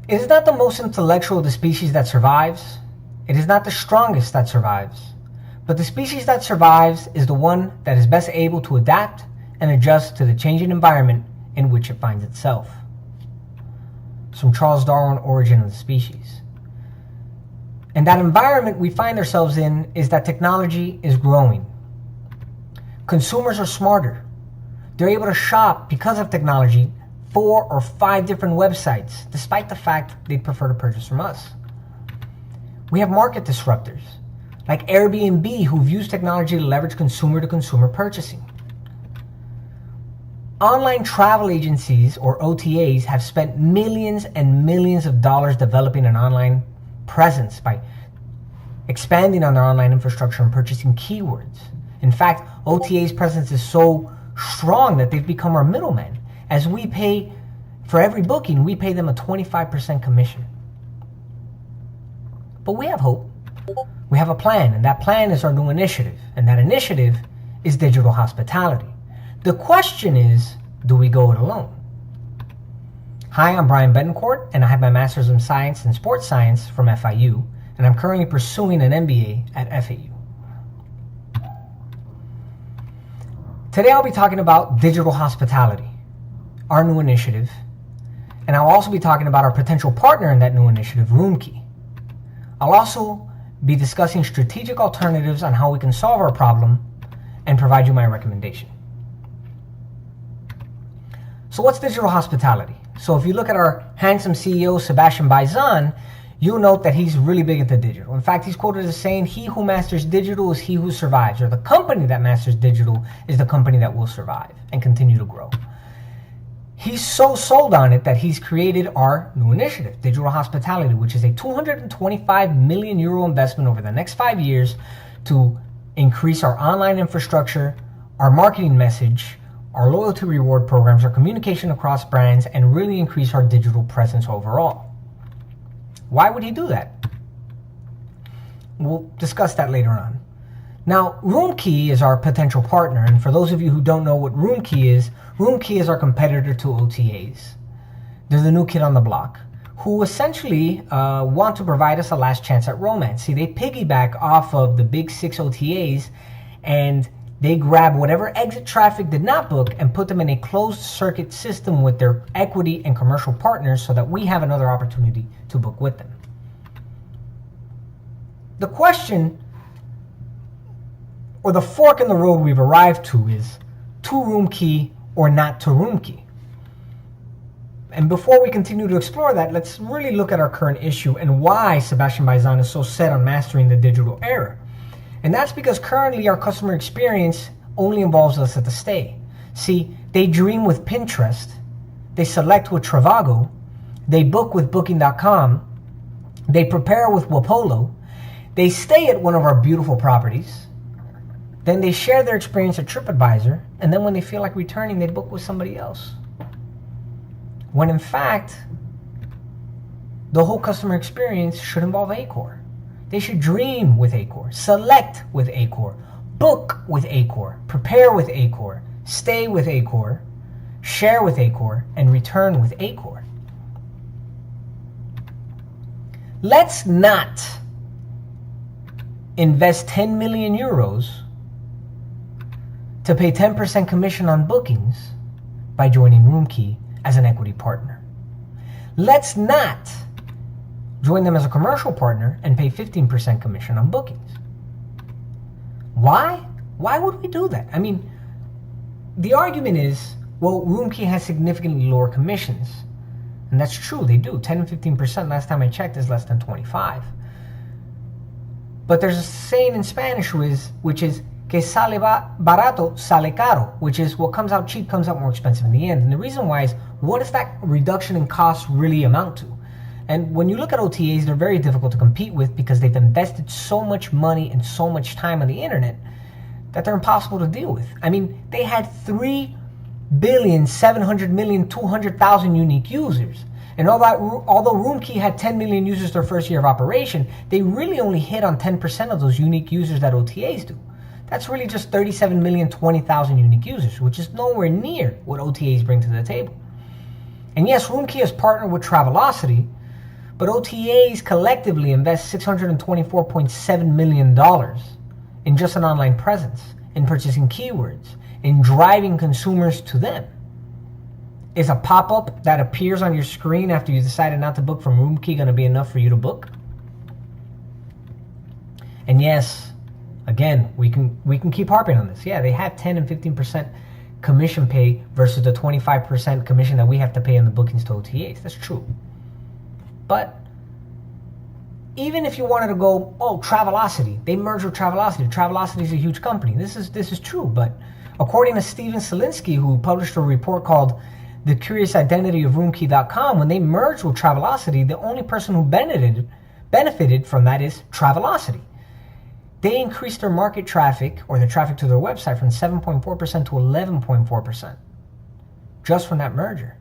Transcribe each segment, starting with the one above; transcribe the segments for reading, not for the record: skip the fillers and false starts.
It is not the most intellectual of the species that survives. It is not the strongest that survives. But the species that survives is the one that is best able to adapt and adjust to the changing environment in which it finds itself. From Charles Darwin, Origin of the Species. And that environment we find ourselves in is that technology is growing. Consumers are smarter. They're able to shop because of technology 4 or 5 different websites, despite the fact they prefer to purchase from us. We have market disruptors, like Airbnb, who've used technology to leverage consumer-to-consumer purchasing. Online travel agencies, or OTAs, have spent millions and millions of dollars developing an online presence by expanding on their online infrastructure and purchasing keywords. In fact, OTA's presence is so strong that they've become our middlemen. As we pay for every booking, we pay them a 25% commission. But we have hope. We have a plan, and that plan is our new initiative. And that initiative is digital hospitality. The question is, do we go it alone? Hi, I'm Brian Betancourt, and I have my Master's in Science and Sports Science from FIU, and I'm currently pursuing an MBA at FAU. Today I'll be talking about digital hospitality, our new initiative, and I'll also be talking about our potential partner in that new initiative, Roomkey. I'll also be discussing strategic alternatives on how we can solve our problem and provide you my recommendation. So what's digital hospitality? So if you look at our handsome CEO, Sebastian Baizan, you'll note that he's really big into digital. In fact, he's quoted as saying, "He who masters digital is he who survives," or the company that masters digital is the company that will survive and continue to grow. He's so sold on it that he's created our new initiative, Digital Hospitality, which is a 225 million euro investment over the next 5 years to increase our online infrastructure, our marketing message, our loyalty reward programs, our communication across brands, and really increase our digital presence overall. Why would he do that? We'll discuss that later on. Now, Roomkey is our potential partner, and for those of you who don't know what Roomkey is our competitor to OTAs. They're the new kid on the block, who essentially want to provide us a last chance at romance. See, they piggyback off of the big 6 OTAs, and they grab whatever exit traffic did not book and put them in a closed circuit system with their equity and commercial partners so that we have another opportunity to book with them. The question, or the fork in the road we've arrived to, is to Roomkey or not to Roomkey. And before we continue to explore that, let's really look at our current issue and why Sebastian Baizan is so set on mastering the digital era. And that's because currently our customer experience only involves us at the stay. See, they dream with Pinterest, they select with Trivago, they book with Booking.com, they prepare with Wapolo, they stay at one of our beautiful properties, then they share their experience at TripAdvisor, and then when they feel like returning, they book with somebody else. When in fact, the whole customer experience should involve Accor. They should dream with Accor, select with Accor, book with Accor, prepare with Accor, stay with Accor, share with Accor, and return with Accor. Let's not invest 10 million euros to pay 10% commission on bookings by joining Roomkey as an equity partner. Let's not join them as a commercial partner and pay 15% commission on bookings. Why? Why would we do that? I mean, the argument is, well, Roomkey has significantly lower commissions. And that's true, they do. 10 and 15%, last time I checked, is less than 25. But there's a saying in Spanish which is, que sale barato, sale caro, which is what comes out cheap comes out more expensive in the end. And the reason why is, what does that reduction in cost really amount to? And when you look at OTAs, they're very difficult to compete with because they've invested so much money and so much time on the internet that they're impossible to deal with. I mean, they had 3,700,200,000 unique users. And although Roomkey had 10 million users their first year of operation, they really only hit on 10% of those unique users that OTAs do. That's really just 37,020,000 unique users, which is nowhere near what OTAs bring to the table. And yes, Roomkey has partnered with Travelocity But OTAs collectively invest $624.7 million in just an online presence, in purchasing keywords, in driving consumers to them. Is a pop-up that appears on your screen after you decided not to book from RoomKey going to be enough for you to book? And yes, again, we can keep harping on this. Yeah, they have 10 and 15% commission pay versus the 25% commission that we have to pay on the bookings to OTAs. That's true. But even if you wanted to go, oh, Travelocity, they merged with Travelocity. Travelocity is a huge company. This is true. But according to Steven Selinsky, who published a report called The Curious Identity of RoomKey.com, when they merged with Travelocity, the only person who benefited from that is Travelocity. They increased their market traffic, or the traffic to their website, from 7.4% to 11.4% just from that merger.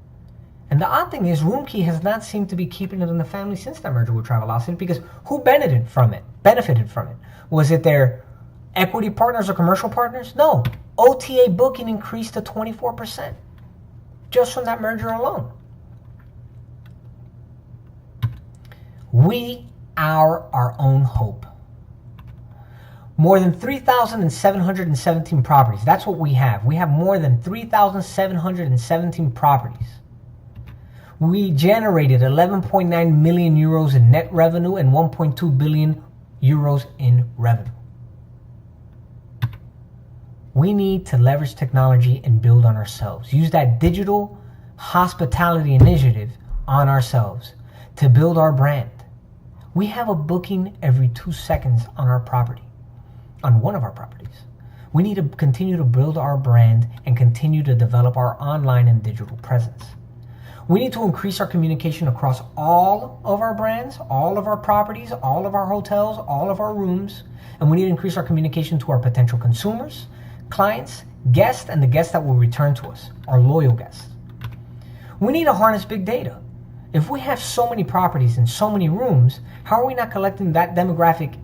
And the odd thing is, RoomKey has not seemed to be keeping it in the family since that merger with Travelocity, because who benefited from it? Was it their equity partners or commercial partners? No. OTA booking increased to 24% just from that merger alone. We are our own hope. More than 3,717 properties. That's what we have. We have more than 3,717 properties. We generated 11.9 million euros in net revenue and 1.2 billion euros in revenue. We need to leverage technology and build on ourselves. Use that digital hospitality initiative on ourselves to build our brand. We have a booking every 2 seconds on our property. On one of our properties. We need to continue to build our brand and continue to develop our online and digital presence. We need to increase our communication across all of our brands, all of our properties, all of our hotels, all of our rooms, and we need to increase our communication to our potential consumers, clients, guests, and the guests that will return to us, our loyal guests. We need to harness big data. If we have so many properties and so many rooms, how are we not collecting that demographic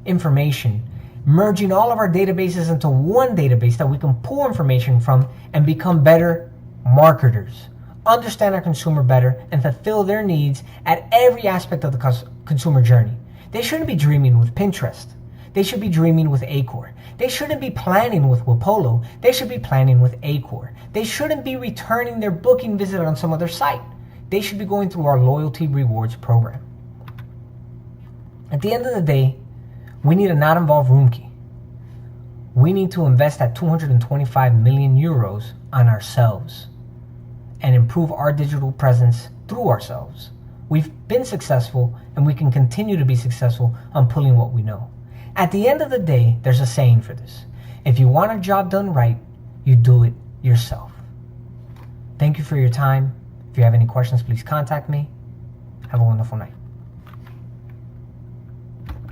information, merging all of our databases into one database that we can pull information from and become better marketers, understand our consumer better, and fulfill their needs at every aspect of the consumer journey? They shouldn't be dreaming with Pinterest. They should be dreaming with Accor. They shouldn't be planning with Wapolo. They should be planning with Accor. They shouldn't be returning their booking visit on some other site. They should be going through our loyalty rewards program. At the end of the day, we need to not involve RoomKey. We need to invest that 225 million euros on ourselves and improve our digital presence through ourselves. We've been successful and we can continue to be successful on pulling what we know. At the end of the day, there's a saying for this. If you want a job done right, you do it yourself. Thank you for your time. If you have any questions, please contact me. Have a wonderful night.